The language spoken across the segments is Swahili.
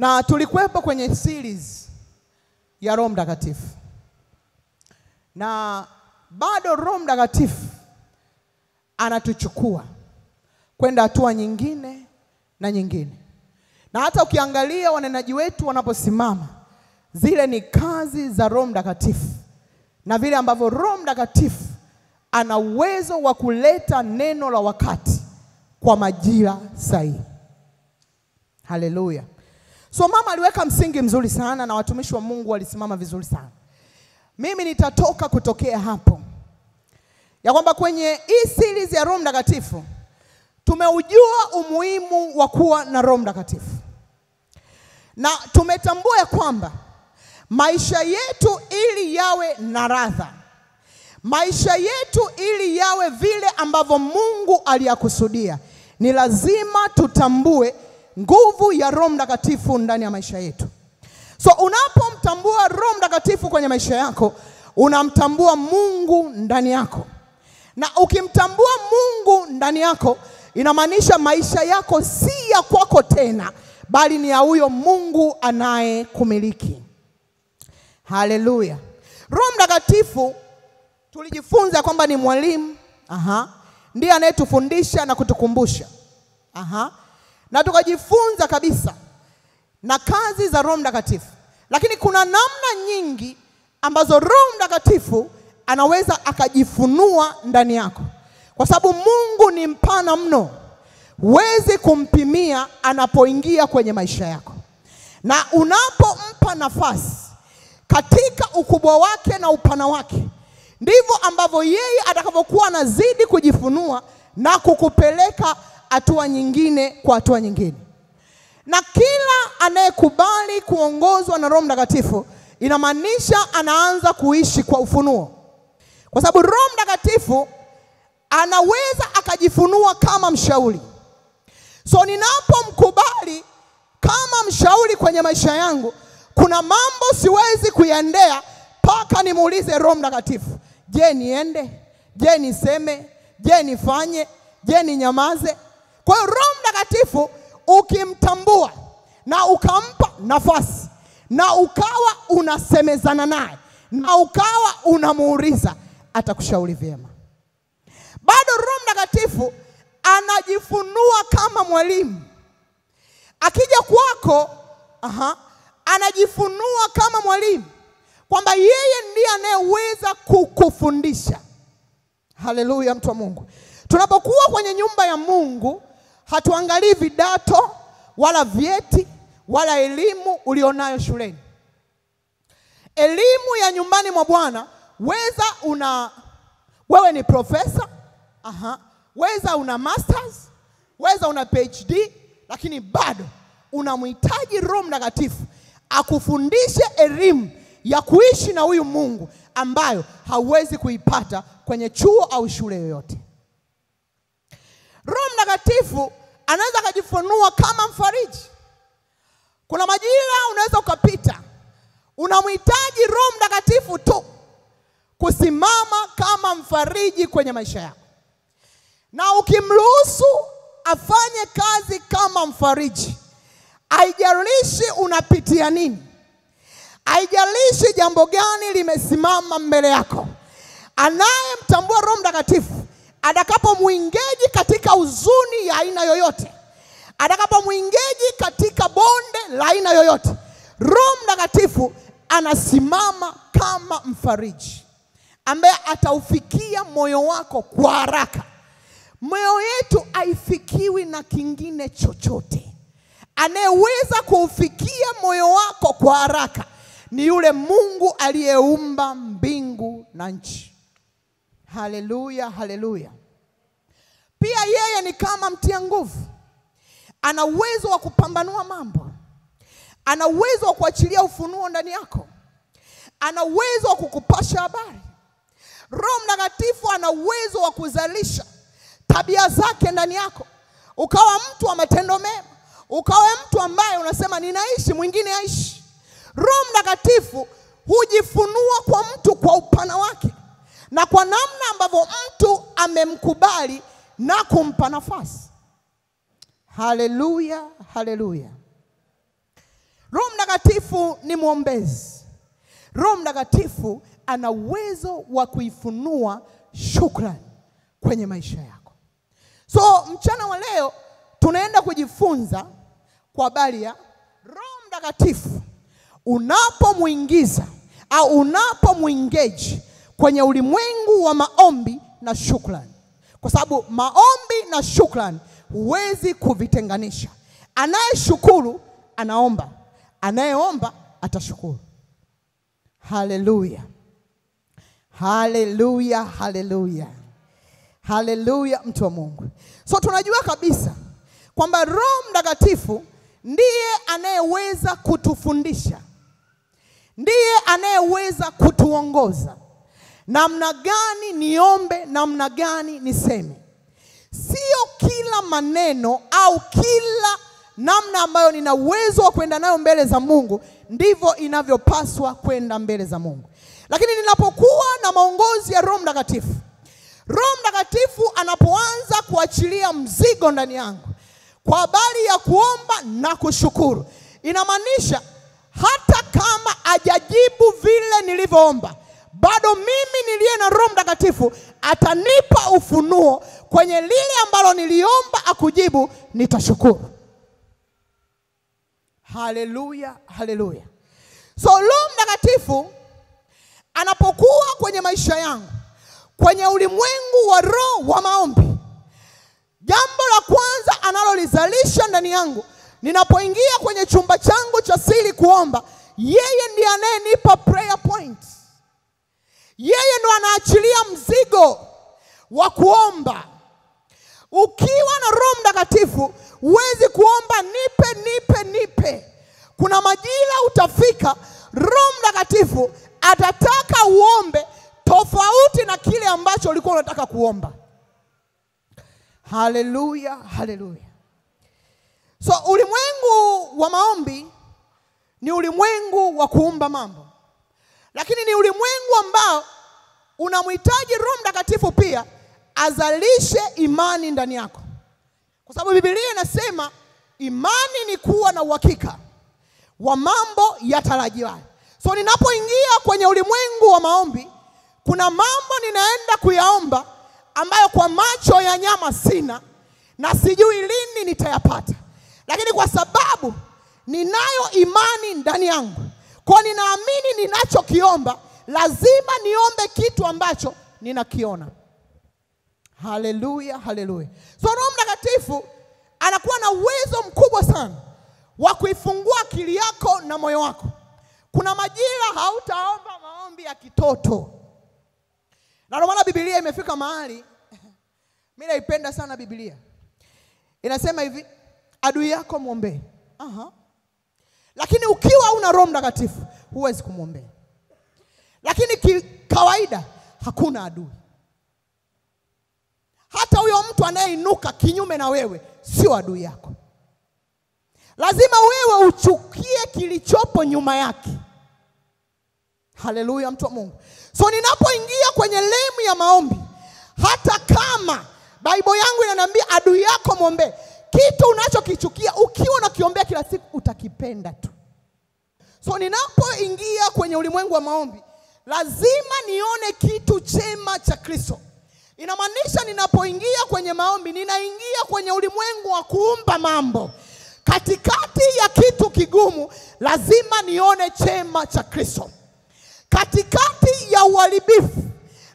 Na tulikuwepo kwenye series ya Roho Mtakatifu. Na bado Roho Mtakatifu anatuchukua kwenda hatua nyingine na nyingine. Na hata ukiangalia wanenaji wetu wanaposimama, zile ni kazi za Roho Mtakatifu. Na vile ambavyo Roho Mtakatifu ana uwezo wa kuleta neno la wakati kwa majira sahihi. Haleluya. So mama aliweka msingi mzuri sana na watumishi wa Mungu walisimama vizuri sana. Mimi nitatoka kutokea hapo ya kwamba kwenye hii series ya Roho Mtakatifu tumeujua umuhimu wa kuwa na Roho Mtakatifu. Na tumetambua ya kwamba maisha yetu ili yawe na ladha, maisha yetu ili yawe vile ambavyo Mungu aliyakusudia, ni lazima tutambue nguvu ya Roho Mtakatifu ndani ya maisha yetu. So unapomtambua Roho Mtakatifu kwenye maisha yako, unamtambua Mungu ndani yako. Na ukimtambua Mungu ndani yako, inamaanisha maisha yako si ya kwako tena, bali ni ya huyo Mungu anayekumiliki. Haleluya. Roho Mtakatifu tulijifunza kwamba ni mwalimu, ndiye anayetufundisha na kutukumbusha. Na tukajifunza kabisa na kazi za Roho Mtakatifu. Lakini kuna namna nyingi ambazo Roho Mtakatifu anaweza akajifunua ndani yako. Kwa sababu Mungu ni mpana mno. Huwezi kumpimia anapoingia kwenye maisha yako. Na unapompa nafasi katika ukubwa wake na upana wake, ndivyo ambavyo yeye atakavyokuwa anazidi kujifunua na kukupeleka hatua nyingine kwa hatua nyingine. Na kila anayekubali kuongozwa na Roho Mtakatifu, inamaanisha anaanza kuishi kwa ufunuo. Kwa sababu Roho Mtakatifu anaweza akajifunua kama mshauri. So ninapomkubali kama mshauri kwenye maisha yangu, kuna mambo siwezi kuyaendea mpaka nimuulize Roho Mtakatifu, je, niende? Je, niseme? Je, nifanye? Je, ninyamaze? Kwa hiyo Roho Mtakatifu ukimtambua na ukampa nafasi na ukawa unasemezana naye na ukawa unamuuliza, atakushauri vyema. Bado Roho Mtakatifu anajifunua kama mwalimu. Akija kwako, anajifunua kama mwalimu, kwamba yeye ndiye anayeweza kukufundisha. Haleluya, mtu wa Mungu. Tunapokuwa kwenye nyumba ya Mungu, hatuangalii vidato wala vyeti wala elimu ulionayo shuleni. Elimu ya nyumbani mwa Bwana, wewe ni profesa, weza una masters, weza una PhD, lakini bado unamhitaji Roho Mtakatifu akufundishe elimu ya kuishi na huyu Mungu ambayo hauwezi kuipata kwenye chuo au shule yoyote. Roho Mtakatifu anaweza kujifunua kama mfariji. Kuna majira unaweza ukapita, unamhitaji Roho Mtakatifu tu kusimama kama mfariji kwenye maisha yako. Na ukimruhusu afanye kazi kama mfariji, haijalishi unapitia nini, haijalishi jambo gani limesimama mbele yako, anayemtambua Roho Mtakatifu atakapomuingeji katika huzuni ya aina yoyote, atakapomuingeji katika bonde la aina yoyote, Roho Mtakatifu anasimama kama mfariji ambaye ataufikia moyo wako kwa haraka. Moyo yetu haifikiwi na kingine chochote. Anayeweza kuufikia moyo wako kwa haraka ni yule Mungu aliyeumba mbingu na nchi. Haleluya, haleluya. Pia yeye ni kama mtia nguvu. Ana uwezo wa kupambanua mambo. Ana uwezo wa kuachilia ufunuo ndani yako. Ana uwezo wa kukupasha habari. Roho Mtakatifu ana uwezo wa kuzalisha tabia zake ndani yako. Ukawa mtu wa matendo mema, ukawa mtu ambaye unasema ninaishi, mwingine aishi. Roho Mtakatifu hujifunua kwa mtu kwa upana wake na kwa namna ambavyo mtu amemkubali na kumpa nafasi. Haleluya, haleluya. Roho Mtakatifu ni mwombezi. Roho Mtakatifu ana uwezo wa kuifunua shukrani kwenye maisha yako. So mchana wa leo tunaenda kujifunza kwa habari ya Roho Mtakatifu unapomuingiza au unapomuengage kwenye ulimwengu wa maombi na shukrani. Kwa sababu maombi na shukrani huwezi kuvitenganisha. Anayeshukuru anaomba, anayeomba atashukuru. Haleluya, haleluya, haleluya, haleluya, mtu wa Mungu. So tunajua kabisa kwamba Roho Mtakatifu ndiye anayeweza kutufundisha, ndiye anayeweza kutuongoza namna gani niombe, namna gani niseme. Sio kila maneno au kila namna ambayo nina uwezo wa kwenda nayo mbele za Mungu ndivyo inavyopaswa kwenda mbele za Mungu. Lakini ninapokuwa na maongozi ya Roho Mtakatifu, Roho Mtakatifu anapoanza kuachilia mzigo ndani yangu kwa habari ya kuomba na kushukuru, inamaanisha hata kama hajajibu vile nilivyoomba, bado mimi niliye na Roho Mtakatifu atanipa ufunuo kwenye lile ambalo niliomba akujibu, nitashukuru. Haleluya, haleluya. So Roho Mtakatifu anapokuwa kwenye maisha yangu, kwenye ulimwengu wa roho wa maombi, jambo la kwanza analolizalisha ndani yangu ninapoingia kwenye chumba changu cha siri kuomba, yeye ndiye anayenipa prayer points. Yeye ndo anaachilia mzigo wa kuomba. Ukiwa na Roho Mtakatifu huwezi kuomba nipe. Kuna majira utafika Roho Mtakatifu atataka uombe tofauti na kile ambacho ulikuwa unataka kuomba. Haleluya, haleluya. So ulimwengu wa maombi ni ulimwengu wa kuomba mambo, lakini ni ulimwengu ambao unamhitaji Roho Mtakatifu pia azalishe imani ndani yako. Kwa sababu Biblia inasema imani ni kuwa na uhakika wa mambo yatarajiwayo. So ninapoingia kwenye ulimwengu wa maombi, kuna mambo ninaenda kuyaomba ambayo kwa macho ya nyama sina na sijui lini nitayapata. Lakini kwa sababu ninayo imani ndani yangu, kwa ninaamini ninachokiomba, lazima niombe kitu ambacho ninakiona. Haleluya, haleluya. So Roho Mtakatifu anakuwa na uwezo mkubwa sana wa kuifungua akili yako na moyo wako. Kuna majira hautaomba maombi ya kitoto. Na ndio maana Biblia imefika mahali, mimi naipenda sana Biblia. Inasema hivi, adui yako muombe. Lakini ukiwa una Roho Mtakatifu huwezi kumwombea. Lakini kawaida hakuna adui. Hata huyo mtu anayeinuka kinyume na wewe sio adui yako. Lazima wewe uchukie kilichopo nyuma yake. Haleluya, mtu wa Mungu. So ninapoingia kwenye lemu ya maombi, hata kama Bible yangu inaniambia adui yako muombe, kitu unachokichukia ukiwa unakiombea kila siku utakipenda tu. So ninapoingia kwenye ulimwengu wa maombi, lazima nione kitu chema cha Kristo. Inamaanisha ninapoingia kwenye maombi, ninaingia kwenye ulimwengu wa kuumba mambo. Katikati ya kitu kigumu, lazima nione chema cha Kristo. Katikati ya uharibifu,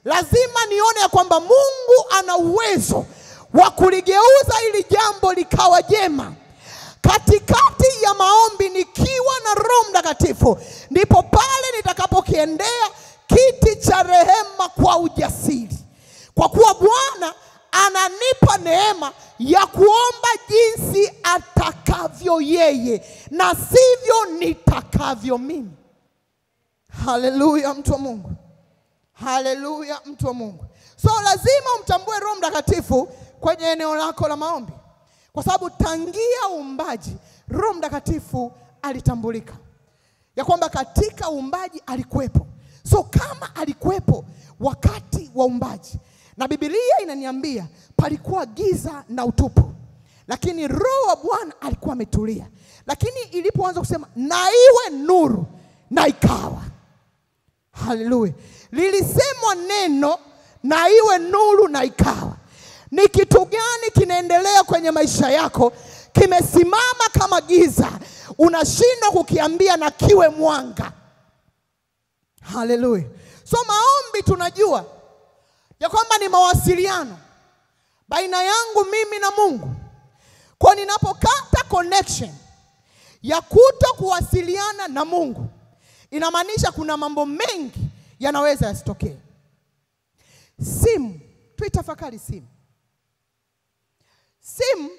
lazima nione ya kwamba Mungu ana uwezo wa kuligeuza ili jambo likawa jema. Katikati ya maombi, nikiwa na Roho Mtakatifu, ndipo pale nitakapokiendea kiti cha rehema kwa ujasiri. Kwa kuwa Bwana ananipa neema ya kuomba jinsi atakavyo yeye na sivyo nitakavyo mimi. Haleluya, mtu wa Mungu. Haleluya, mtu wa Mungu. So lazima umtambue Roho Mtakatifu kwenye eneo lako la maombi. Kwa sababu tangia uumbaji Roho Mtakatifu alitambulika ya kwamba katika uumbaji alikuwepo. So kama alikuwepo wakati wa uumbaji, na Biblia inaniambia palikuwa giza na utupu, lakini Roho wa Bwana alikuwa ametulia. Lakini ilipoanza kusema na iwe nuru, na ikawa. Haleluya. Lilisemwa neno na iwe nuru na ikawa. Ni kitu gani kinaendelea kwenye maisha yako kimesimama kama giza, unashindwa kukiambia na kiwe mwanga? Haleluya. So maombi tunajua ya kwamba ni mawasiliano baina yangu mimi na Mungu. Kwa ninapokata connection ya kuto kuwasiliana na Mungu, inamaanisha kuna mambo mengi yanaweza yasitokee. Simu, tuitafakari simu. Simu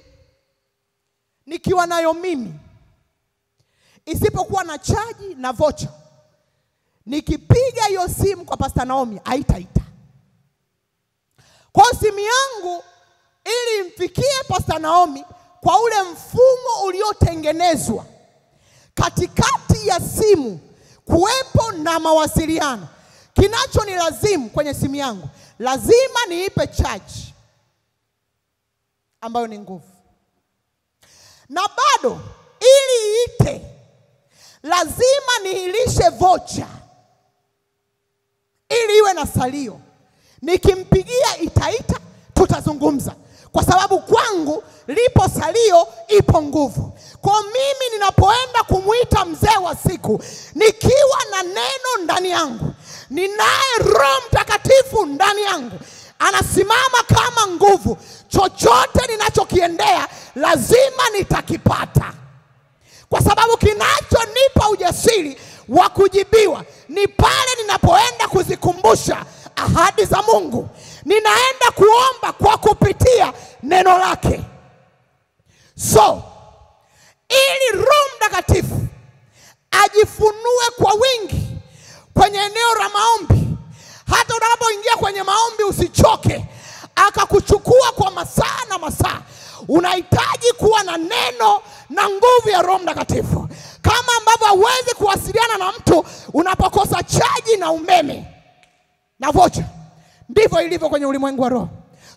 nikiwa nayo mimi, isipokuwa na chaji na vocha, nikipiga hiyo simu kwa Pastor Naomi haitaita. Kwa simu yangu ili imfikie Pastor Naomi kwa ule mfumo uliotengenezwa katikati ya simu kuwepo na mawasiliano, kinacho ni lazimu kwenye simu yangu, lazima niipe charge ambayo ni nguvu. Na bado ili iite lazima niilishe vocha ili iwe na salio. Nikimpigia itaita, tutazungumza, kwa sababu kwangu lipo salio, ipo nguvu. Kwa mimi ninapoenda kumuita mzee wa siku, nikiwa na neno ndani yangu, ninaye Roho Mtakatifu ndani yangu, anasimama kama nguvu. Chochote ninachokiendea lazima nitakipata, kwa sababu kinachonipa ujasiri wa kujibiwa ni pale ninapoenda kuzikumbusha ahadi za Mungu. Ninaenda kuomba kwa kupitia neno lake. So ili Roho Mtakatifu ajifunue kwa wingi kwenye eneo la maombi, hata unapoingia kwenye maombi usichoke akakuchukua kwa masaa na masaa, unahitaji kuwa na neno na nguvu ya Roho Mtakatifu. Kama ambavyo huwezi kuwasiliana na mtu unapokosa chaji na umeme na vocha, ndivyo ilivyo kwenye ulimwengu wa roho.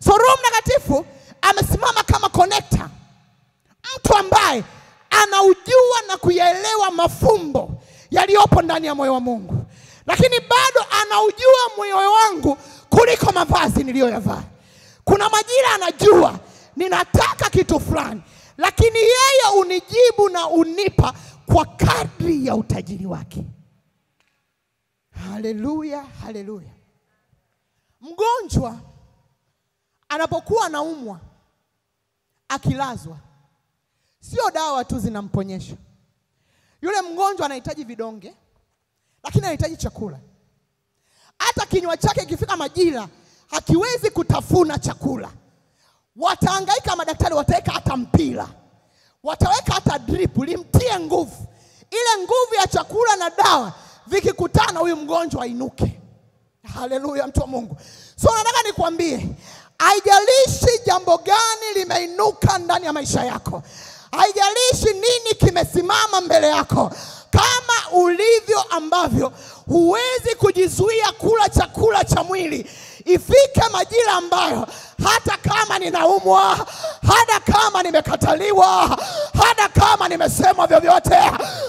So Roho Mtakatifu amesimama kama connector, mtu ambaye anaujua na kuyaelewa mafumbo yaliyopo ndani ya moyo wa Mungu, lakini bado anaujua moyo wangu kuliko mavazi niliyoyavaa. Kuna majira anajua ninataka kitu fulani, lakini yeye unijibu na unipa kwa kadri ya utajiri wake. Haleluya, haleluya. Mgonjwa anapokuwa anaumwa, akilazwa, sio dawa tu zinamponyesha. Yule mgonjwa anahitaji vidonge, lakini anahitaji chakula. Hata kinywa chake ikifika majira hakiwezi kutafuna chakula. Watahangaika madaktari, wataweka hata mpira, wataweka hata drip limtie nguvu. Ile nguvu ya chakula na dawa vikikutana, huyu mgonjwa ainuke. Haleluya, mtu wa Mungu. So nataka nikwambie, haijalishi jambo gani limeinuka ndani ya maisha yako, haijalishi nini kimesimama mbele yako, kama ulivyo ambavyo huwezi kujizuia kula chakula cha mwili, ifike majira ambayo hata kama ninaumwa, hata kama nimekataliwa, hata kama nimesemwa vyovyote,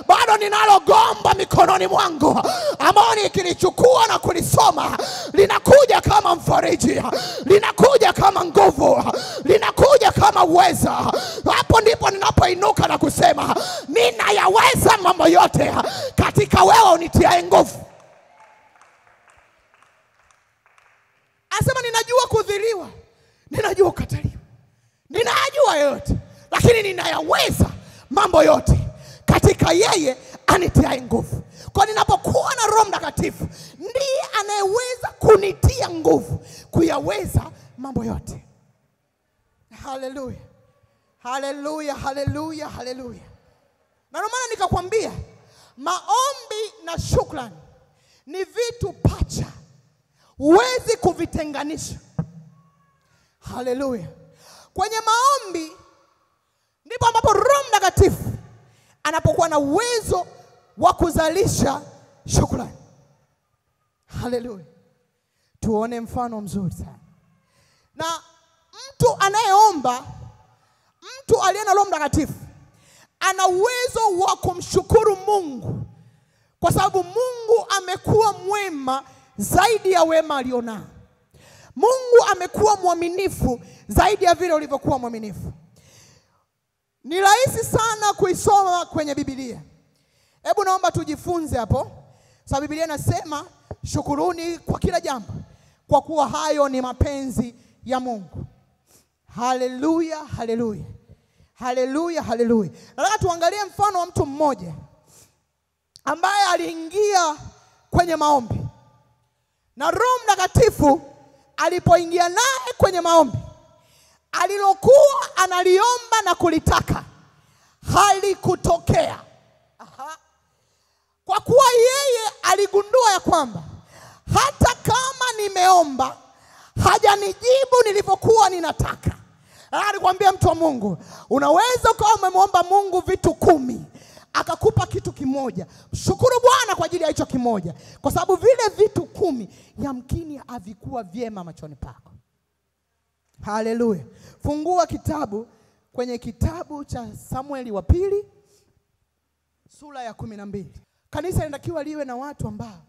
bado ninalo gomba mikononi mwangu ambao nikilichukua na kulisoma linakuja kama mfariji, linakuja kama nguvu, linakuja kama uweza. Hapo ndipo ninapoinuka na kusema, ninayaweza mambo yote katika wewe unitiaye nguvu. Asema ninajua kudhiliwa, ninajua kukataliwa, ninajua yote, lakini ninayaweza mambo yote katika yeye anitiaye nguvu. Kwa ninapokuwa na Roho Mtakatifu, ndiye anayeweza kunitia nguvu kuyaweza mambo yote. Haleluya, haleluya, haleluya, haleluya. Na ndio maana nikakwambia maombi na shukrani ni vitu pacha, huwezi kuvitenganisha. Haleluya. Kwenye maombi ndipo ambapo Roho Mtakatifu anapokuwa na uwezo wa kuzalisha shukrani. Haleluya. Tuone mfano mzuri sana. Na mtu anayeomba, Mtu aliye na Roho Mtakatifu ana uwezo wa kumshukuru Mungu kwa sababu Mungu amekuwa mwema zaidi ya wema alionao. Mungu amekuwa mwaminifu zaidi ya vile ulivyokuwa mwaminifu. Ni rahisi sana kuisoma kwenye Biblia. Hebu naomba tujifunze hapo. Sababu Biblia inasema shukuruni kwa kila jambo, kwa kuwa hayo ni mapenzi ya Mungu. Haleluya, haleluya. Haleluya, haleluya. Nataka tuangalie mfano wa mtu mmoja ambaye aliingia kwenye maombi. Na Roho Mtakatifu alipoingia naye kwenye maombi, alilokuwa analiomba na kulitaka halikutokea. Kwa kuwa yeye aligundua ya kwamba hata kama nimeomba hajanijibu nilivyokuwa ninataka. Alikwambia mtu wa Mungu, unaweza ukawa umemwomba Mungu vitu 10, akakupa kitu kimoja. Shukuru Bwana kwa ajili ya hicho kimoja, kwa sababu vile vitu 10 yamkini havikuwa vyema machoni pako. Haleluya. Fungua kitabu kwenye kitabu cha Samueli wa pili sura ya 12. Kanisa linatakiwa liwe na watu ambao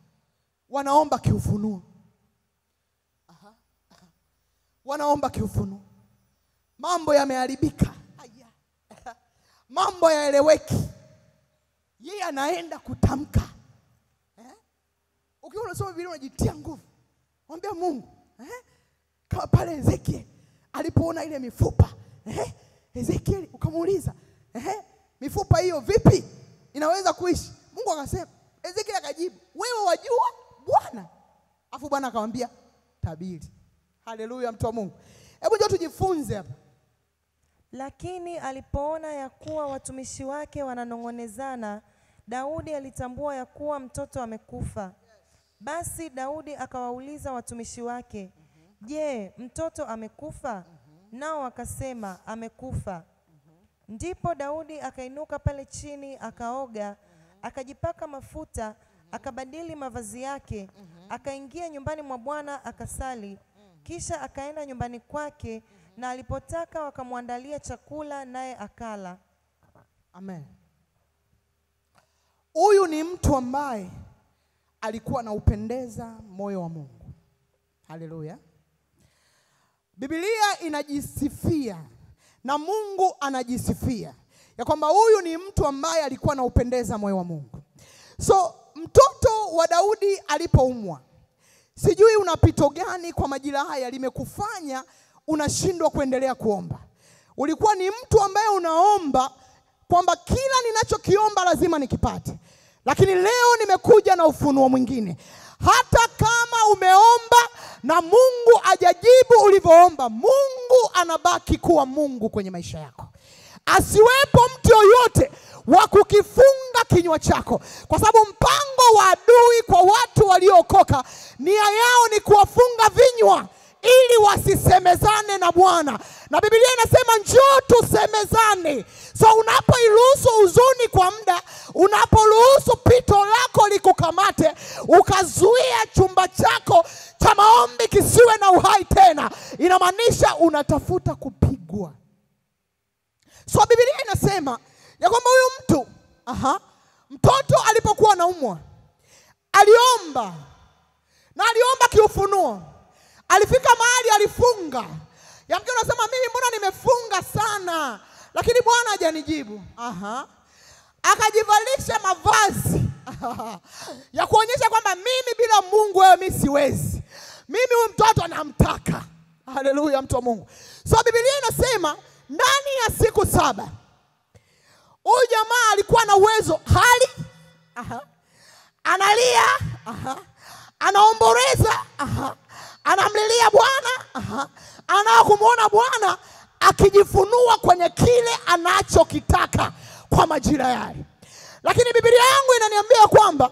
wanaomba kiufunuo. Wanaomba kiufunuo. Mambo yameharibika. Mambo yaeleweki. Yeye anaenda kutamka. Ukiwa unasoma Biblia unajitia nguvu. Mwambie Mungu, kama pale Ezekiel alipoona ile mifupa, Ezekiel ukamuuliza, mifupa hiyo vipi inaweza kuishi? Mungu akasema, Ezekiel akajibu, wewe wajua Bwana. Afu Bwana akamwambia, tabiri. Haleluya, mtu wa Mungu. Hebu njoo tujifunze hapa. Lakini alipoona ya kuwa watumishi wake wananong'onezana, Daudi alitambua ya kuwa mtoto amekufa. Basi Daudi akawauliza watumishi wake, je, mtoto amekufa? Nao wakasema, amekufa. Ndipo Daudi akainuka pale chini, akaoga, akajipaka mafuta, akabadili mavazi yake, akaingia nyumbani mwa Bwana akasali. Kisha akaenda nyumbani kwake, na alipotaka wakamwandalia chakula, naye akala. Amen. Huyu ni mtu ambaye alikuwa na upendeza moyo wa Mungu. Haleluya. Biblia inajisifia na Mungu anajisifia ya kwamba huyu ni mtu ambaye alikuwa na upendeza moyo wa Mungu. So mtoto wa Daudi alipoumwa, sijui unapito gani kwa majira haya limekufanya unashindwa kuendelea kuomba. Ulikuwa ni mtu ambaye unaomba kwamba kila ninachokiomba lazima nikipate. Lakini leo nimekuja na ufunuo mwingine. Hata kama umeomba na Mungu hajajibu ulivyoomba, Mungu anabaki kuwa Mungu kwenye maisha yako. Asiwepo mtu yoyote wa kukifunga kinywa chako, kwa sababu mpango wa adui kwa watu waliookoka, nia yao ni kuwafunga vinywa ili wasisemezane na Bwana. Na Biblia inasema njoo tusemezane. So unapoiruhusu huzuni kwa muda, unaporuhusu pito lako likukamate, ukazuia chumba chako cha maombi kisiwe na uhai tena, inamaanisha unatafuta kupigwa. So Biblia inasema ya kwamba huyu mtu, mtoto alipokuwa anaumwa, aliomba. Na aliomba kiufunuo. Alifika mahali alifunga. Yamkini unasema mimi mbona nimefunga sana, lakini Bwana hajanijibu. Akajivalisha mavazi ya kuonyesha kwamba mimi bila Mungu wewe mimi siwezi. Mimi huyu mtoto namtaka. Haleluya, mtu wa Mungu. So Biblia inasema ndani ya siku 7 huyu jamaa alikuwa na uwezo analia, anaomboleza, anamlilia Bwana, anakumuona Bwana akijifunua kwenye kile anachokitaka kwa majira yale. Lakini Biblia yangu inaniambia kwamba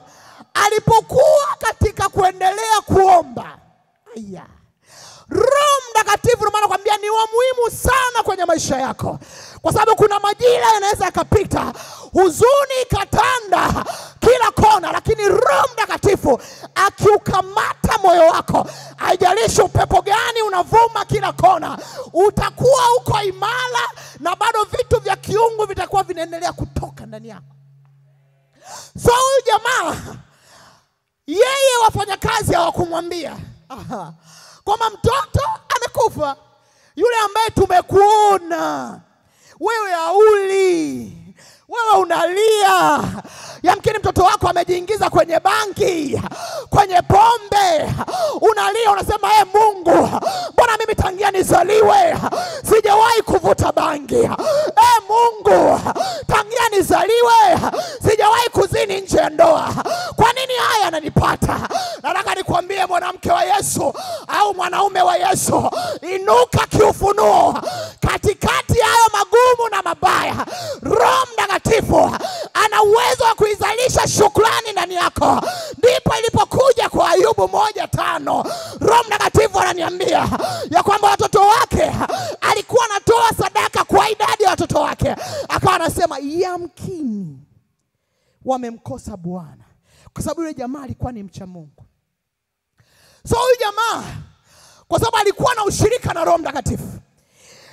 alipokuwa katika kuendelea kuomba, Roho Mtakatifu ndio maana nakwambia ni wa muhimu sana kwenye maisha yako. Kwa sababu kuna majira yanaweza yakapita, huzuni ikatanda kila kona, lakini Roho Mtakatifu akiukamata moyo wako. Haijalishi upepo gani unavuma kila kona, utakuwa uko imara na bado vitu vya kiungu vitakuwa vinaendelea kutoka ndani yako. So huyu jamaa, yeye wafanyakazi hawakumwambia kwamba mtoto amekufa. Yule ambaye tumekuona wewe hauli, wewe unalia, yamkini mtoto wako amejiingiza kwenye bangi, kwenye pombe, unalia unasema Mungu, mbona mimi tangia nizaliwe sijawahi kuvuta bangi? Mungu, tangia nizaliwe sijawahi kuzini nje ya ndoa. Kwa nini haya yananipata? Nataka nikwambie mwanamke wa Yesu au mwanaume wa Yesu, inuka kiufunuo. Katikati hayo magumu na mabaya, Roho Mtakatifu ana uwezo wa kuizalisha shukrani ndani yako. Ndipo ilipokuja kwa Ayubu 1:5. Roho Mtakatifu ananiambia ya kwamba watoto wake, alikuwa anatoa sadaka kwa idadi ya watoto wake, akawa anasema yamkini wamemkosa Bwana, kwa sababu yule jamaa alikuwa ni mcha Mungu. So huyu jamaa, kwa sababu alikuwa na ushirika na Roho Mtakatifu,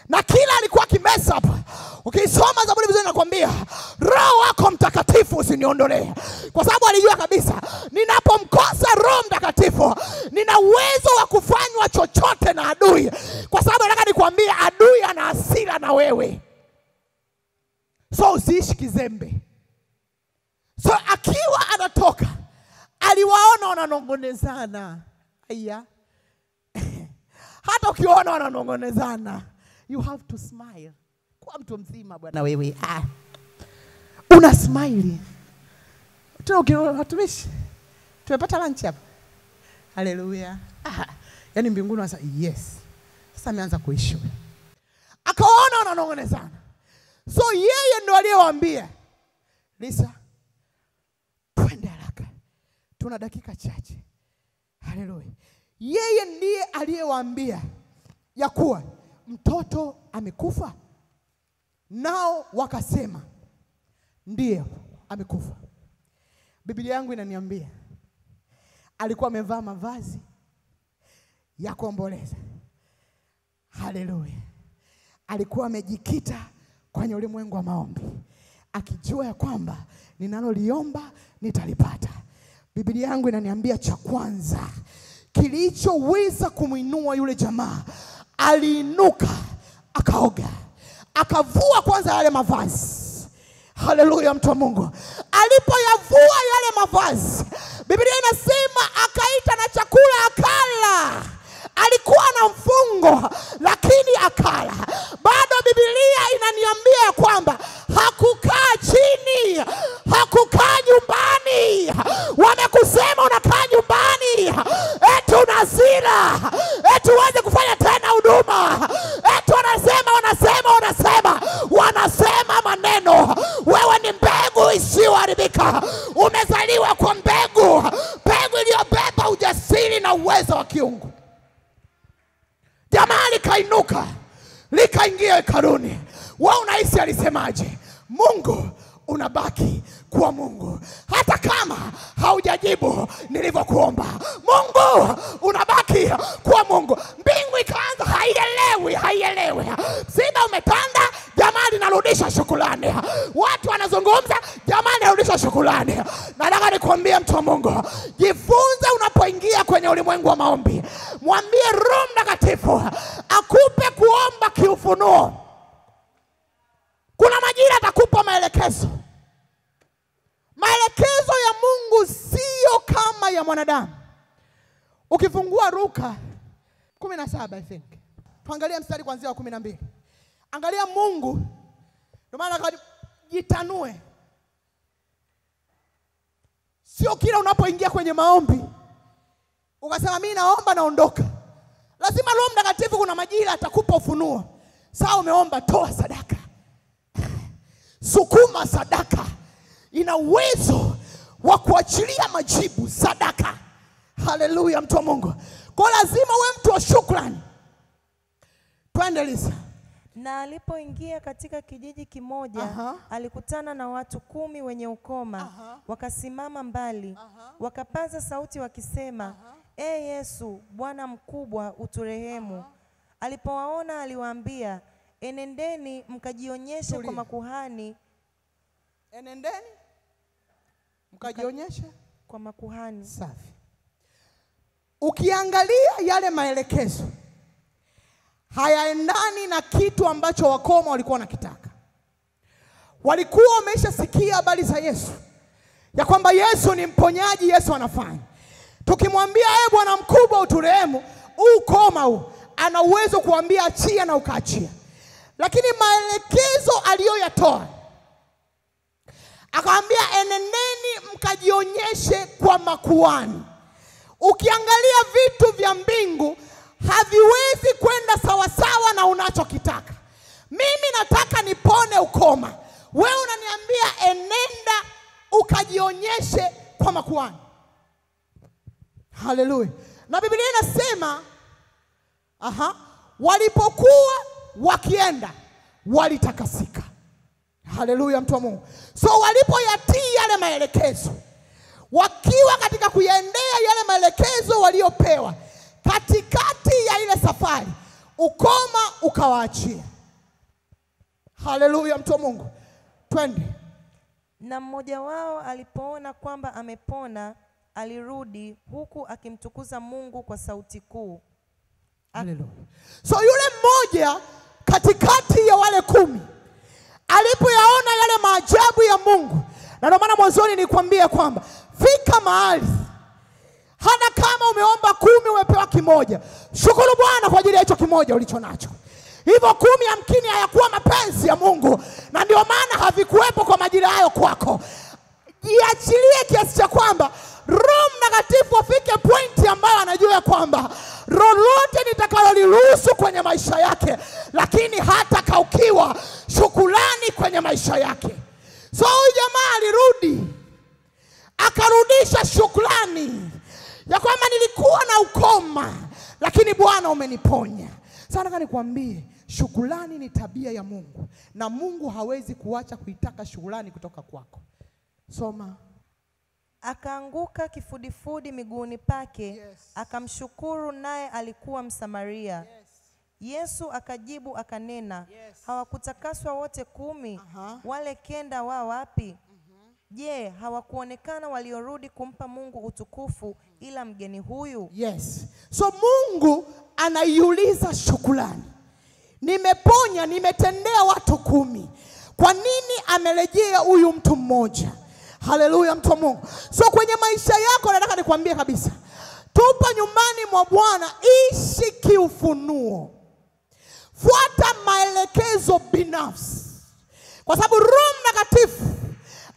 na kila alikuwa kimesa hapa. Ukisoma Zaburi vizuri nakwambia, Roho wako Mtakatifu usiniondolee. Kwa sababu alijua kabisa, ninapomkosa Roho Mtakatifu, nina uwezo wa kufanywa chochote na adui. Kwa sababu nataka nikwambie, adui ana hasira na wewe. So usiishi kizembe. So akiwa anatoka, aliwaona wananongonezana. Aya. Hata ukiona wananongonezana, you have to smile. Kwa mtu mzima bwana wewe, una smile. Watumishi, tumepata lunch hapa. Haleluya. Yaani mbinguni wanasema yes. Sasa ameanza kuishi. Akaona wananongonezana. So yeye ndo aliyewaambia, Lisa, twende haraka, tuna dakika chache. Haleluya. Yeye ndiye aliyewaambia ya kuwa mtoto amekufa. Nao wakasema ndiye amekufa. Biblia yangu inaniambia alikuwa amevaa mavazi ya kuomboleza. Haleluya. Alikuwa amejikita kwenye ulimwengu wa maombi, akijua ya kwamba ninaloliomba nitalipata. Biblia yangu inaniambia cha kwanza kilichoweza kumuinua yule jamaa, aliinuka akaoga, akavua kwanza yale mavazi. Haleluya, mtu wa Mungu. Alipoyavua yale mavazi, Biblia inasema akaita na chakula akala. Alikuwa na mfungo lakini akala. Bado Biblia inaniambia ya kwamba hakukaa chini, hakukaa nyumbani. Wamekusema unakaa nyumbani, eti una hasira, eti uanze kufanya tena huduma, eti wanasema maneno. Wewe ni mbegu isiyoharibika. Umezaliwa kwa mbegu iliyobeba ujasiri na uwezo wa kiungu. Jamaa likainuka, likaingia hekaluni. Wewe unahisi alisemaje? Mungu unabaki kuwa Mungu hata kama haujajibu nilivyokuomba. Mungu unabaki kuwa Mungu. Mbingu ikaanza haielewi. Sina umetanda, jamaa linarudisha shukrani. Watu wanazungumza, jamaa linarudisha shukrani. Nataka nikwambie mtu wa Mungu, jifunze unapoingia kwenye ulimwengu wa maombi. Mwambie Roho Mtakatifu akupe kuomba kiufunuo. Kuna majira atakupa maelekezo. Maelekezo ya Mungu sio kama ya mwanadamu. Ukifungua Luka 17 I think, tuangalie mstari kuanzia wa 12. Angalia Mungu, ndio maana jitanue. Sio kila unapoingia kwenye maombi ukasema mimi naomba naondoka. Lazima Roho Mtakatifu kuna majira atakupa ufunuo. Sawa, umeomba, toa sadaka. Sukuma sadaka. Ina uwezo wa kuachilia majibu sadaka. Haleluya, mtu wa Mungu. Kwa lazima uwe mtu wa shukrani. Twende Lisa. Na alipoingia katika kijiji kimoja, alikutana na watu 10 wenye ukoma. Wakasimama mbali, wakapaza sauti wakisema, Yesu, Bwana mkubwa, uturehemu. Alipowaona aliwaambia, enendeni mkajionyeshe kwa makuhani. Enendeni mkajionyeshe kwa makuhani. Safi. Ukiangalia yale maelekezo hayaendani na kitu ambacho wakoma walikuwa wanakitaka. Walikuwa wameshasikia habari za Yesu, ya kwamba Yesu ni mponyaji, Yesu anafanya. Tukimwambia Bwana mkubwa uturehemu, ukoma huu ana uwezo kuambia achia na ukaachia. Lakini maelekezo aliyoyatoa, akamwambia enendeni mkajionyeshe kwa makuhani. Ukiangalia vitu vya mbingu haviwezi kwenda sawasawa na unachokitaka. Mimi nataka nipone ukoma, wewe unaniambia enenda ukajionyeshe kwa makuhani. Haleluya. Na Biblia inasema walipokuwa wakienda walitakasika. Haleluya, mtu wa Mungu. So walipoyatii yale maelekezo, wakiwa katika kuyaendea yale maelekezo waliopewa, katikati ya ile safari ukoma ukawaachia. Haleluya, mtu wa Mungu. Twende. Na mmoja wao alipoona kwamba amepona, alirudi huku akimtukuza Mungu kwa sauti kuu. Haleluya. So yule mmoja katikati ya wale 10 alipoyaona yale maajabu ya Mungu, na ndio maana mwanzoni nilikwambia kwamba fika mahali hata kama umeomba 10 umepewa 1, shukuru Bwana kwa ajili ya hicho 1 ulicho nacho. Hivyo 10 yamkini hayakuwa mapenzi ya Mungu, na ndio maana havikuwepo kwa majira hayo kwako. Jiachilie kiasi cha kwamba Roho Mtakatifu afike pointi ambayo anajua kwamba lolote nitakaloliruhusu kwenye maisha yake, lakini hata kaukiwa shukrani kwenye maisha yake. So huyu jamaa alirudi, akarudisha shukrani ya kwamba nilikuwa na ukoma, lakini Bwana umeniponya. Sasa nataka nikwambie, shukrani ni tabia ya Mungu, na Mungu hawezi kuacha kuitaka shukrani kutoka kwako. Soma. Akaanguka kifudifudi miguuni pake, akamshukuru, naye alikuwa Msamaria. Yesu akajibu akanena, hawakutakaswa wote 10? Wale 9 wao wapi? Je, hawakuonekana waliorudi kumpa Mungu utukufu ila mgeni huyu? So Mungu anaiuliza shukrani. Nimeponya, nimetendea watu 10. Kwa nini amerejea huyu mtu mmoja? Haleluya, mtu wa Mungu. So kwenye maisha yako nataka nikwambie kabisa, tupa nyumbani mwa Bwana, ishi kiufunuo. Fuata maelekezo binafsi. Kwa sababu Roho Mtakatifu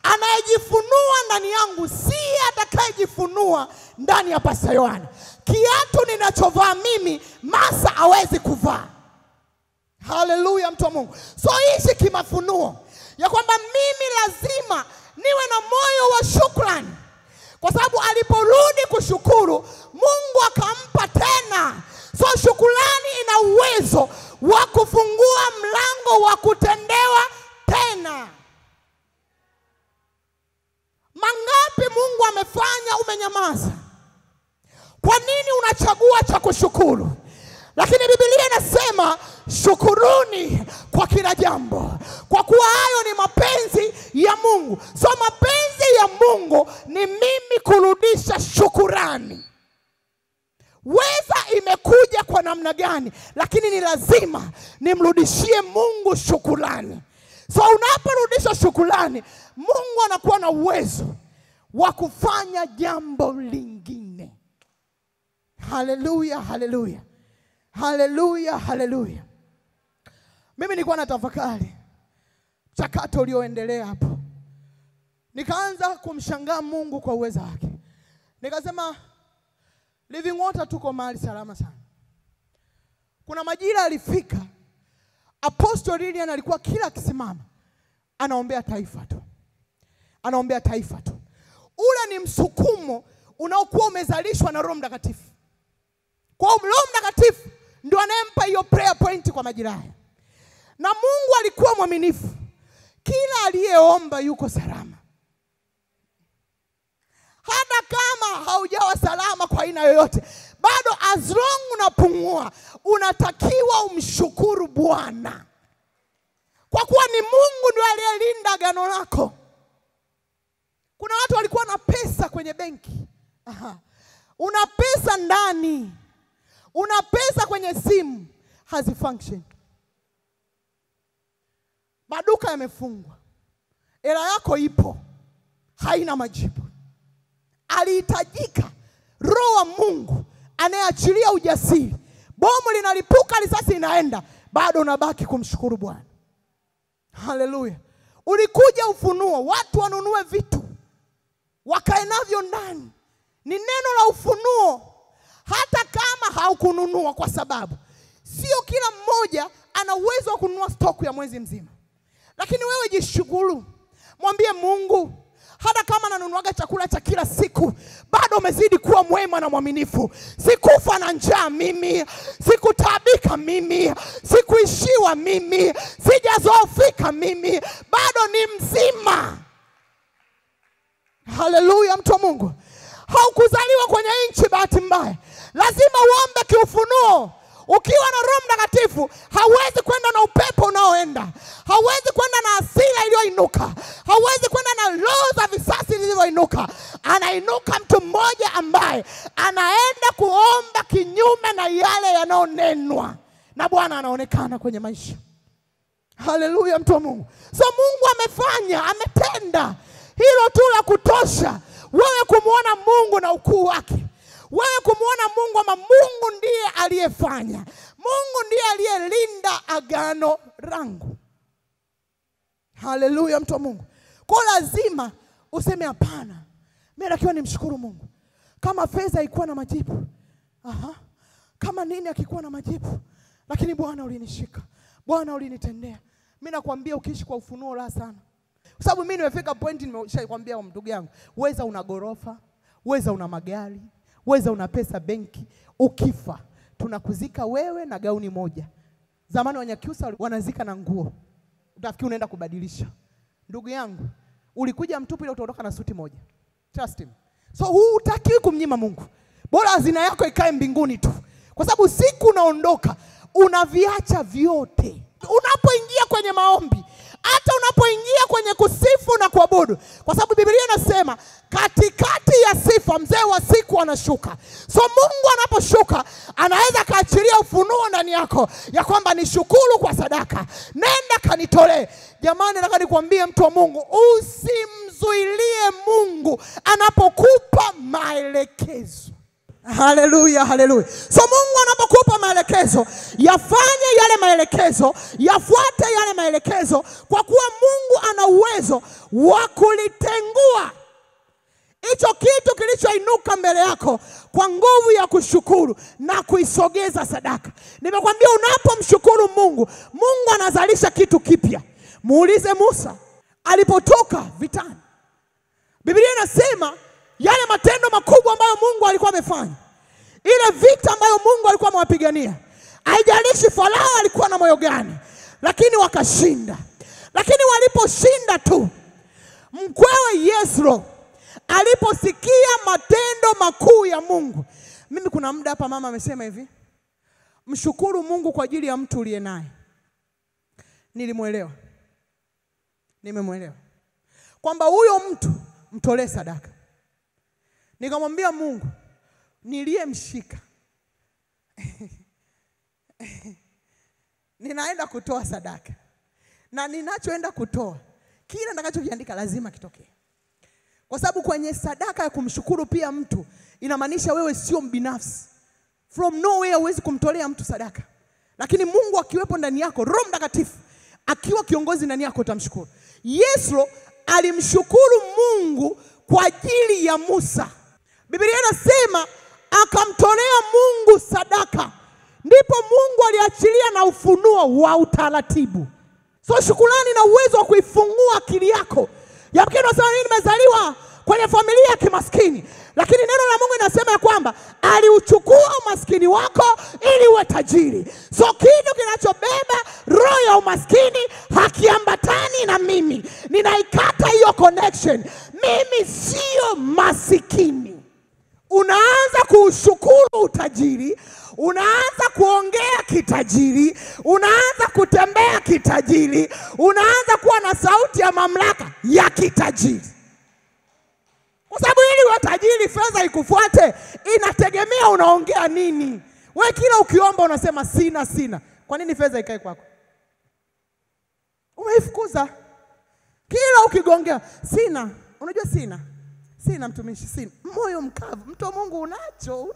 anayejifunua ndani yangu si atakayejifunua ndani ya Pastor Yohana. Kiatu ninachovaa mimi Masa hawezi kuvaa. Haleluya, mtu wa Mungu. So ishi kimafunuo ya kwamba mimi lazima niwe na moyo wa shukrani, kwa sababu aliporudi kushukuru Mungu akampa tena. So shukrani ina uwezo wa kufungua mlango wa kutendewa tena. Mangapi Mungu amefanya umenyamaza? Kwa nini unachagua cha kushukuru? Lakini Biblia inasema shukuruni kwa kila jambo, kwa kuwa hayo ni mapenzi ya Mungu. So mapenzi ya Mungu ni mimi kurudisha shukurani. Weza imekuja kwa namna gani, lakini ni lazima nimrudishie Mungu shukurani. So unaporudisha shukurani, Mungu anakuwa na uwezo wa kufanya jambo lingine. Haleluya, haleluya. Haleluya, haleluya. Mimi nilikuwa natafakari mchakato ulioendelea hapo. Nikaanza kumshangaa Mungu kwa uwezo wake. Nikasema Living Water tuko mahali salama sana. Kuna majira alifika Apostle Lilian alikuwa kila akisimama anaombea taifa tu. Anaombea taifa tu. Ule ni msukumo unaokuwa umezalishwa na Roho Mtakatifu. Kwa Roho Mtakatifu ndio anempa hiyo prayer point kwa majira haya. Na Mungu alikuwa mwaminifu. Kila aliyeomba yuko salama. Hata kama haujawa salama kwa aina aina yoyote, bado as long unapumua, unatakiwa umshukuru Bwana. Kwa kuwa ni Mungu ndiye aliyelinda agano lako. Kuna watu walikuwa na pesa kwenye benki. Una pesa ndani. Una pesa kwenye simu, hazifunction. Maduka yamefungwa. Hela yako ipo, haina majibu. Alihitajika Roho wa Mungu anayeachilia ujasiri. Bomu linalipuka, risasi inaenda, bado unabaki kumshukuru Bwana. Haleluya. Ulikuja ufunuo, watu wanunue vitu wakae navyo ndani. Ni neno la ufunuo. Hata kama haukununua, kwa sababu sio kila mmoja ana uwezo wa kununua stock ya mwezi mzima. Lakini wewe jishukuru. Mwambie Mungu, hata kama nanunuaga chakula cha kila siku, bado umezidi kuwa mwema na mwaminifu. Sikufa na njaa mimi, sikutabika mimi, sikuishiwa mimi, sijazoofika mimi, bado ni mzima. Haleluya, mtu wa Mungu. Haukuzaliwa kwenye nchi bahati mbaya. Lazima uombe kiufunuo. Ukiwa na Roho Mtakatifu, hauwezi kwenda na upepo unaoenda. Hauwezi kwenda na hasira iliyoinuka. Hauwezi kwenda na roho za visasi zilizoinuka. Anainuka mtu mmoja ambaye anaenda kuomba kinyume na yale yanayonenwa, na Bwana anaonekana kwenye maisha. Haleluya, mtu wa Mungu. So Mungu amefanya, ametenda. Hilo tu la kutosha wewe kumuona Mungu na ukuu wake. Wewe kumuona Mungu ama Mungu ndiye aliyefanya. Mungu ndiye aliyelinda agano langu. Haleluya, mtu wa Mungu. Kwa lazima useme hapana, mimi nakiwa nimshukuru Mungu. Kama fedha ilikuwa na majibu, kama nini akikuwa na majibu, lakini Bwana ulinishika, Bwana ulinitendea. Mimi nakwambia ukiishi kwa ufunuo la sana. Kwa sababu mimi nimefika point, nimeshakwambia kwa ndugu yangu, weza una gorofa, weza una magari, weza una pesa benki, ukifa tunakuzika wewe na gauni moja. Zamani Wanyakyusa wanazika na nguo. Utafikiri unaenda kubadilisha. Ndugu yangu, ulikuja mtupu ile utaondoka na suti moja. Trust him. So hutaki kumnyima Mungu. Bora hazina yako ikae mbinguni tu. Kwa sababu siku unaondoka, unaviacha vyote. Unapoingia kwenye maombi, hata unapoingia kwenye kusifu na kuabudu, kwa sababu Biblia inasema katikati ya sifa mzee wa siku anashuka. So Mungu anaposhuka, anaweza kaachilia ufunuo ndani yako ya kwamba nishukuru kwa sadaka, nenda kanitolee. Jamani, nataka nikwambie mtu wa Mungu, usimzuilie Mungu anapokupa maelekezo. Haleluya, haleluya. So Mungu anapokupa maelekezo, yafanye yale maelekezo, yafuate yale maelekezo, kwa kuwa Mungu ana uwezo wa kulitengua hicho kitu kilichoinuka mbele yako kwa nguvu ya kushukuru na kuisogeza sadaka. Nimekwambia unapomshukuru Mungu, Mungu anazalisha kitu kipya. Muulize Musa alipotoka vitani. Biblia inasema yale matendo makubwa ambayo Mungu alikuwa amefanya, ile vita ambayo Mungu alikuwa amewapigania, haijalishi Farao alikuwa na moyo gani, lakini wakashinda. Lakini waliposhinda tu, mkwewe Yethro aliposikia matendo makuu ya Mungu. Mimi kuna muda hapa mama amesema hivi, mshukuru Mungu kwa ajili ya mtu uliye naye. Nilimwelewa. Nimemwelewa kwamba huyo mtu mtolee sadaka. Nikamwambia Mungu, niliyemshika ninaenda kutoa sadaka, na ninachoenda kutoa, kila nitakachokiandika lazima kitokee. Kwa sababu kwenye sadaka ya kumshukuru pia mtu, inamaanisha wewe sio mbinafsi. From nowhere huwezi kumtolea mtu sadaka. Lakini Mungu akiwepo ndani yako, Roho Mtakatifu akiwa kiongozi ndani yako, utamshukuru. Yethro alimshukuru Mungu kwa ajili ya Musa. Biblia inasema akamtolea Mungu sadaka. Ndipo Mungu aliachilia na ufunuo wa utaratibu. So shukrani na uwezo wa kuifungua akili yako. Yamkini unasema nini, nimezaliwa kwenye familia ya kimaskini, lakini neno la Mungu linasema ya kwamba aliuchukua umaskini wako ili uwe tajiri. So kitu kinachobeba roho ya umaskini hakiambatani na mimi. Ninaikata hiyo connection. Mimi sio masikini. unaanza kuushukuru utajiri, unaanza kuongea kitajiri, unaanza kutembea kitajiri, unaanza kuwa na sauti ya mamlaka ya kitajiri. Kwa sababu ili uwe tajiri fedha ikufuate, inategemea unaongea nini. Wewe kila ukiomba unasema sina. Kwa nini fedha ikae kwako? Umeifukuza. Kila ukigongea sina. Unajua sina mtumishi, sina. Moyo mkavu. Mtu wa Mungu unacho.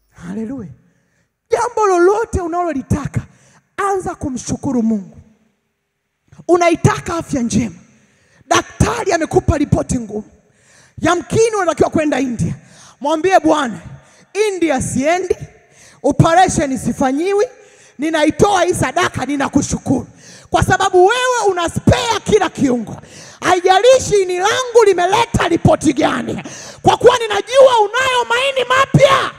Haleluya. Jambo lolote unalolitaka, anza kumshukuru Mungu. Unaitaka afya njema, daktari amekupa ripoti ngumu, yamkini unatakiwa kwenda India. Mwambie Bwana, India siendi, operation sifanyiwi, ninaitoa hii sadaka, ninakushukuru kwa sababu wewe una spare kila kiungo. Haijalishi ini langu limeleta ripoti gani, kwa kuwa ninajua unayo maini mapya.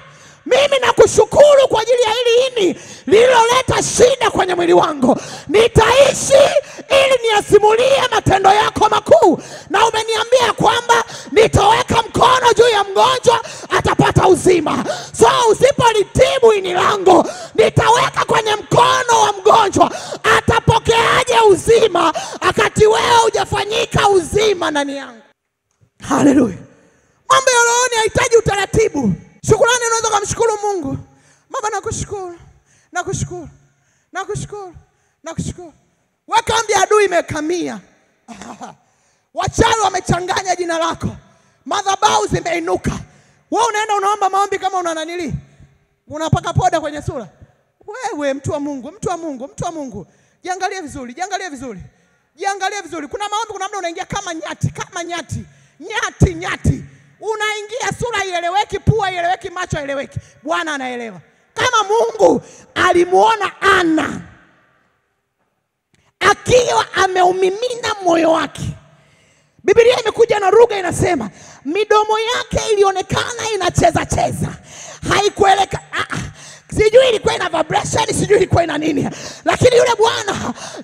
Mimi nakushukuru kwa ajili ya hili ini lililoleta shida kwenye mwili wangu. Nitaishi ili niyasimulie matendo yako makuu, na umeniambia kwamba nitaweka mkono juu ya mgonjwa atapata uzima. So usipolitibu ini langu, nitaweka kwenye mkono wa mgonjwa, atapokeaje uzima akati wewe hujafanyika uzima ndani yangu? Haleluya. Mambo ya rohoni yanahitaji utaratibu. Shukrani unaweza kumshukuru Mungu. Baba nakushukuru. Wakambi adui imekamia. Wachawi wamechanganya jina lako. Madhabahu zimeinuka. Wewe unaenda unaomba maombi kama una nanili, unapaka poda kwenye sura. Wewe mtu wa Mungu. Jiangalie vizuri. Kuna maombi, kuna muda unaingia kama nyati. Unaingia sura ieleweki, pua ieleweki, macho ieleweki. Bwana anaelewa. Kama Mungu alimuona Ana akiwa ameumimina moyo wake, Biblia imekuja na lugha inasema midomo yake ilionekana inacheza. Haikueleka, sijui ilikuwa ina vibration, sijui ilikuwa ina nini, lakini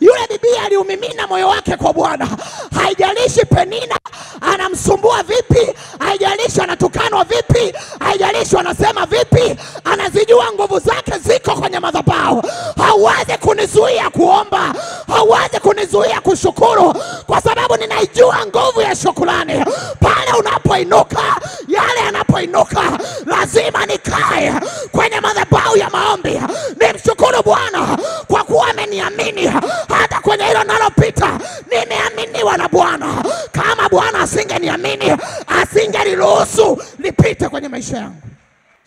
yule bibi aliumimina moyo wake kwa Bwana. Haijalishi Penina anamsumbua vipi, haijalishi anatukanwa vipi, haijalishi anasema vipi, anazijua nguvu zake ziko kwenye madhabahu. Hauwezi kunizuia kuomba, hauwezi kunizuia kushukuru, kwa sababu ninaijua nguvu ya shukrani. Pale unapoinuka, yale yanapoinuka, lazima nikae kwenye madhabahu ya maombi, nimshukuru Bwana kwa kuwa ameniamini. Hata kwenye hilo nalopita, nimeaminiwa na Bwana. Kama Bwana asingeniamini, asingeliruhusu lipite kwenye maisha yangu.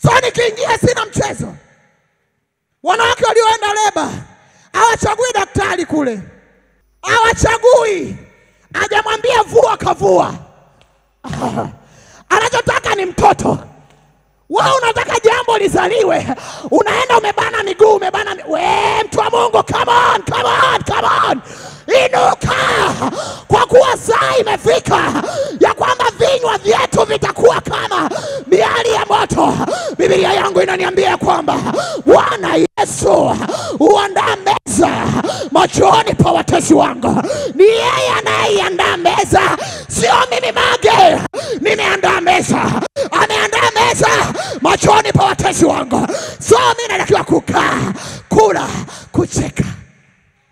So nikiingia sina mchezo. Wanawake walioenda leba, hawachagui daktari kule, hawachagui. Hajamwambia vua kavua. Anachotaka ni mtoto. Wewe unataka jambo lizaliwe, unaenda umebana miguu, mtu wa Mungu, come on. Inuka, kwa kuwa saa imefika ya kwamba vinywa vyetu vitakuwa kama miali ya moto. Biblia yangu inaniambia kwamba Bwana Yesu huandaa meza machoni pa watesi wangu. Ni yeye anayeandaa meza, sio mimi Mage. Nimeandaa meza, ameandaa meza machoni pa watesi wangu. So mimi natakiwa kukaa, kula, kucheka.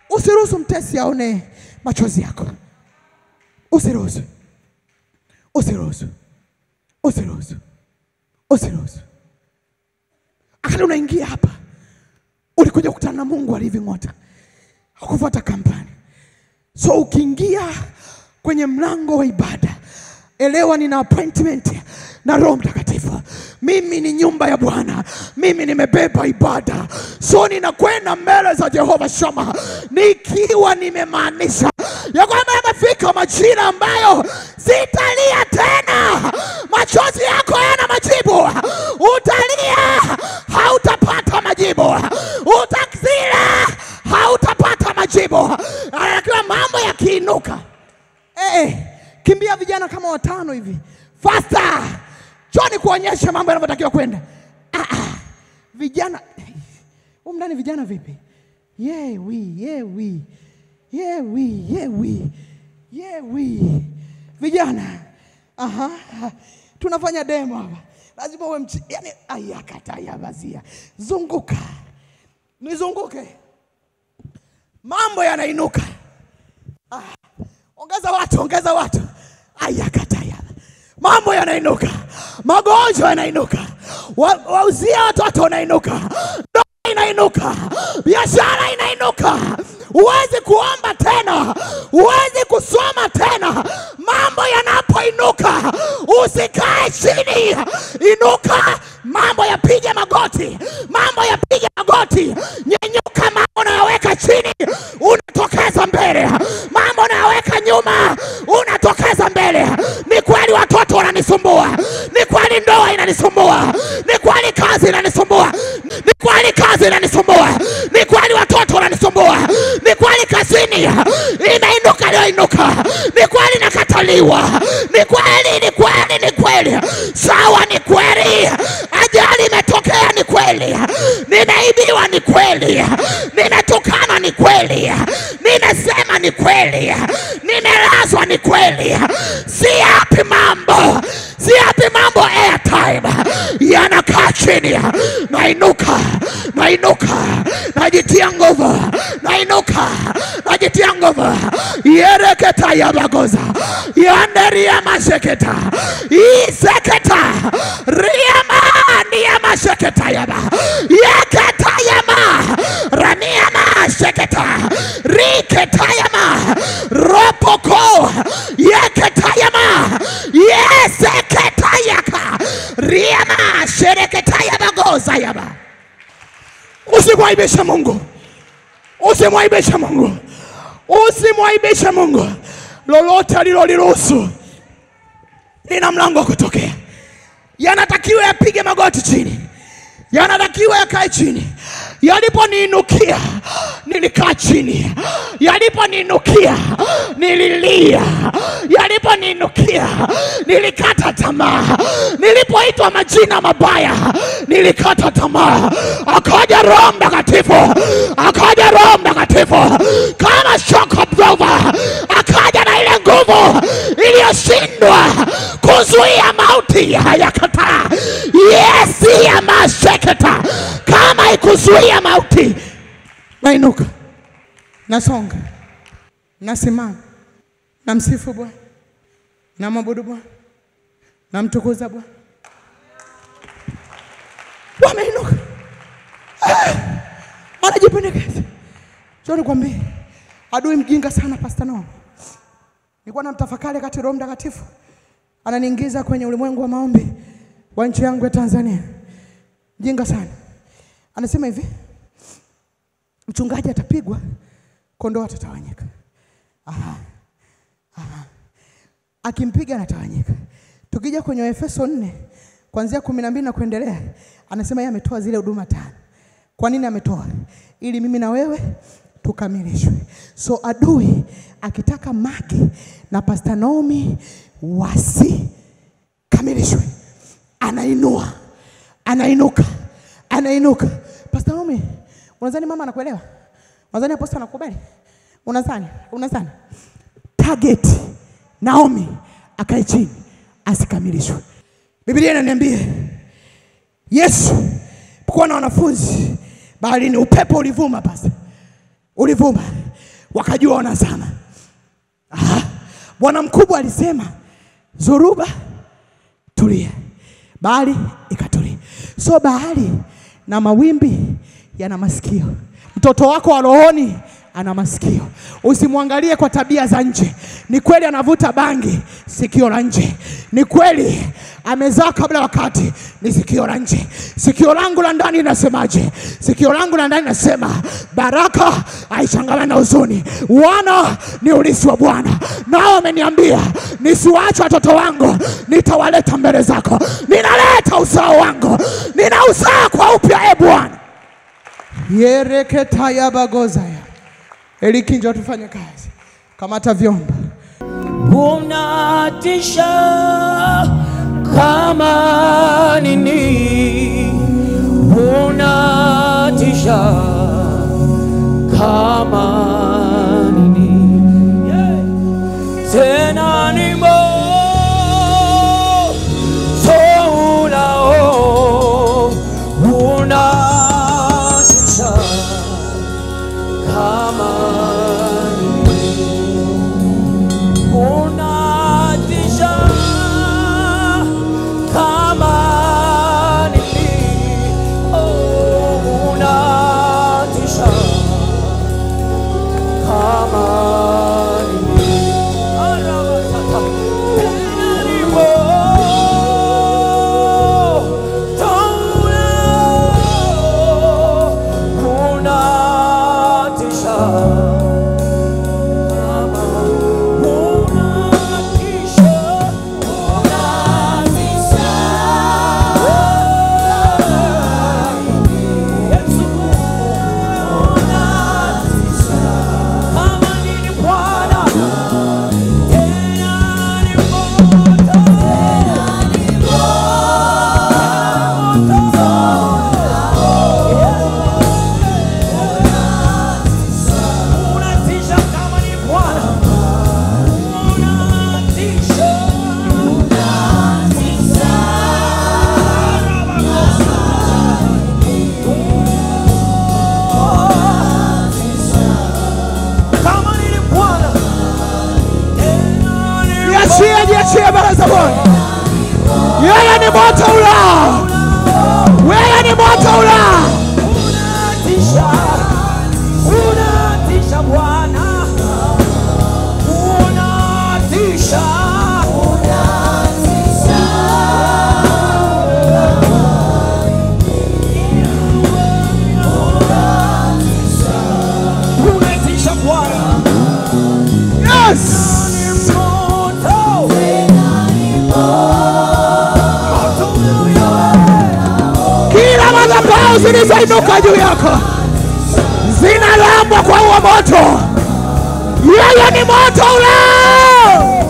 Usiruhusu mtesi aone machozi yako. Usiruhusu. Akati unaingia hapa, ulikuja kukutana na Mungu wa Living Water, hakufuata kampani. So ukiingia kwenye mlango wa ibada, elewa nina appointment na Roho Mtakatifu. Mimi ni nyumba ya Bwana, mimi nimebeba ibada. So ninakwenda mbele za Jehova Shama nikiwa nimemaanisha ya kwamba yamefika majira ambayo sitalia tena. Machozi yako yana majibu. Utalia, hautapata majibu. Utakzila, hautapata majibu. Anakiwa mambo yakiinuka, kimbia vijana kama 5 hivi, faster. Njoni kuonyesha mambo yanavyotakiwa kwenda. Vijana umndani, vijana vipi? Vijana Aha. Tunafanya demo hapa. Lazima uwe yani ayakata ya bazia. Zunguka. Nizunguke. Mambo yanainuka. Ongeza watu. Ayakata ya. Mambo yanainuka. Magonjwa yanainuka. Wauzia watoto wanainuka. Ndoa inainuka. Biashara inainuka. Uwezi kuomba tena. Uwezi kusoma tena. Mambo yanapoinuka, usikae chini. Inuka, mambo yapige magoti. Mambo yapige magoti. Nyenyuka, mambo unayaweka chini, unatokeza mbele. Mambo unayaweka nyuma, unatokeza mbele. Ni kweli watoto wananisumbua. Ni kweli ndoa inanisumbua. Ni kweli kazi inanisumbua. Ni kweli kazi inanisumbua. Ni kweli watoto wananisumbua. Ni kweli kazini inainuka leo inuka. Ni kweli nakataliwa. Ni kweli. Sawa, ni kweli. Ajali imetokea, ni kweli. Nimeibiwa, ni kweli. Nimetukana, ni kweli. Nimesema, ni kweli. Nimelazwa, ni kweli. Si hapi mambo airtime. Yanakaa chini. Nainuka. Najitia nguvu. Najitia nguvu. Yereketa ya bagoza. Yanderia masheketa. Iseketa. Riama niya masheketa yaba. Yeketa yama. Ramia masheketa. Riketa yama. Ropoko. Yeketa yama. Yeseketa yaka. Riama shereketa yaba goza yaba. Usimwaibishe Mungu. Lolote aliloliruhusu lina mlango wa kutokea. Yanatakiwa yapige magoti chini. Yanatakiwa yakae chini. Yaliponiinukia nilikaa chini. Yaliponiinukia nililia. Yaliponiinukia nilikata tamaa. Nilipoitwa majina mabaya nilikata tamaa. Akaja Roho Mtakatifu kama shock absorber. Akaja na ile nguvu iliyoshindwa kuzuia mauti. Hayakataa. Yes, ya masheketa. Kama ikuzuia mauti, nainuka. Nasonga. Nasimama. Namsifu Bwana. Namwabudu Bwana. Namtukuza Bwana. Wameinuka. Wanajipendekeza. Njoo nikwambie, adui mjinga sana Pastor Noah. Nilikuwa namtafakari kati Roho Mtakatifu ananiingiza kwenye ulimwengu wa maombi wa nchi yangu ya Tanzania. Mjinga sana. Anasema hivi, mchungaji atapigwa, kondoo atatawanyika. Akimpiga anatawanyika. Tukija kwenye Efeso 4 kuanzia 12 na kuendelea, anasema yeye ametoa zile huduma 5. Kwa nini ametoa? Ili mimi na wewe tukamilishwe. So adui akitaka Magi na Pastor Naomi wasikamilishwe, anainuka. Pastor Naomi, unadhani mama anakuelewa? Unadhani apostle anakubali? Unadhani? Target Naomi akae chini asikamilishwe. Biblia inaniambia Yesu kwa na wanafunzi baharini, upepo ulivuma basi. Wakajua wanazama. Bwana mkubwa alisema, Zoruba tulia. Bahari ikatulia. So bahari na mawimbi yana masikio. Mtoto wako wa rohoni ana masikio. Usimwangalie kwa tabia za nje. Ni kweli anavuta bangi, sikio la nje. Ni kweli amezaa kabla wakati, ni sikio la nje. Sikio langu la ndani linasemaje? Sikio langu la ndani linasema baraka haichangamani na huzuni. Wana ni urithi wa Bwana. Nao ameniambia nisiwaache watoto wangu, nitawaleta mbele zako. Ninaleta uzao wangu. Ninauzaa kwa upya, Bwana. Yereketa ya bagozaya. Eliki njoo tufanye kazi. Kamata vyombo. Unatisha kama nini, unatisha kama nini, tena ni moto mbele za Bwana. Yeye ni moto ulao. Wewe ni moto ulao. Unatisha, unatisha Bwana, unatisha, unatisha, unatisha Bwana. Yes. Kila madhabahu zilizoinuka juu yako zinalambwa kwa huo moto. Yeye ni moto ulao.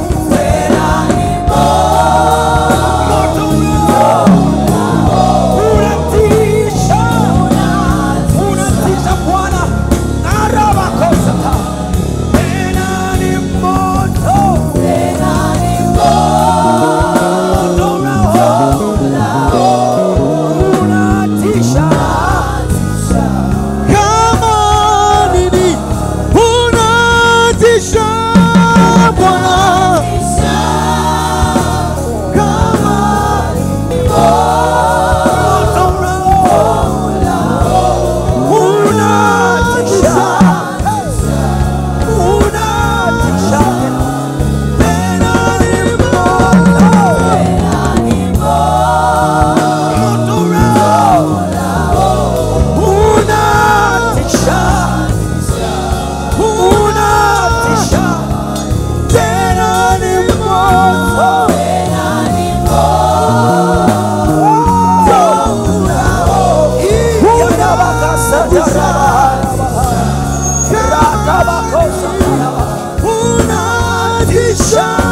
Unatisha.